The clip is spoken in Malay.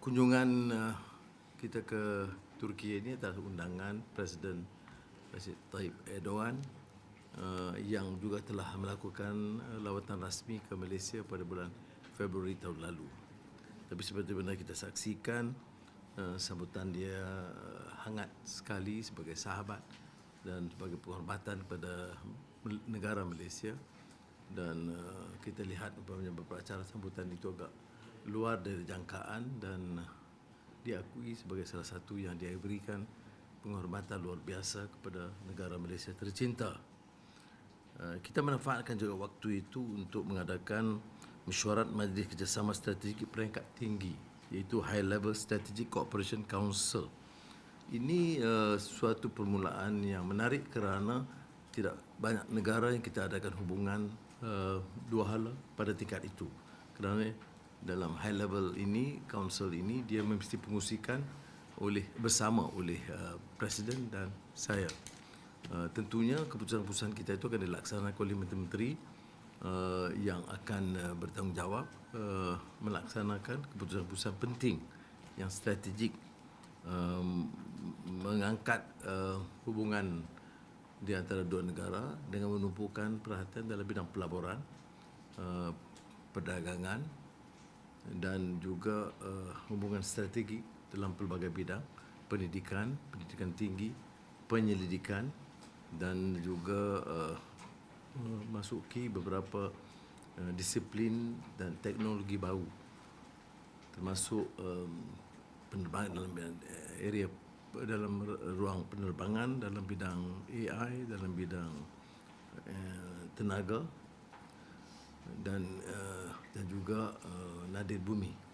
Kunjungan kita ke Turki ini atas undangan Presiden Tayyip Erdogan yang juga telah melakukan lawatan rasmi ke Malaysia pada bulan Februari tahun lalu. Tapi seperti mana kita saksikan, sambutan dia hangat sekali sebagai sahabat dan sebagai penghormatan kepada negara Malaysia. Dan kita lihat beberapa acara sambutan itu agak luar dari jangkaan dan diakui sebagai salah satu yang dia berikan penghormatan luar biasa kepada negara Malaysia tercinta. Kita manfaatkan juga waktu itu untuk mengadakan mesyuarat Majlis Kerjasama Strategik peringkat tinggi, iaitu High Level Strategic Cooperation Council. Ini suatu permulaan yang menarik kerana tidak banyak negara yang kita adakan hubungan dua hala pada tingkat itu. Kerana dalam high level ini, council ini, dia mesti pengusikan bersama oleh Presiden dan saya. Tentunya keputusan-keputusan kita itu akan dilaksanakan oleh menteri-menteri yang akan bertanggungjawab melaksanakan keputusan-keputusan penting yang strategik, mengangkat hubungan di antara dua negara dengan menumpukan perhatian dalam bidang pelaburan, perdagangan dan juga hubungan strategi dalam pelbagai bidang, pendidikan tinggi, penyelidikan dan juga masuki beberapa disiplin dan teknologi baru, termasuk penerbangan dalam area dalam ruang penerbangan, dalam bidang AI, dalam bidang tenaga dan juga nadir bumi.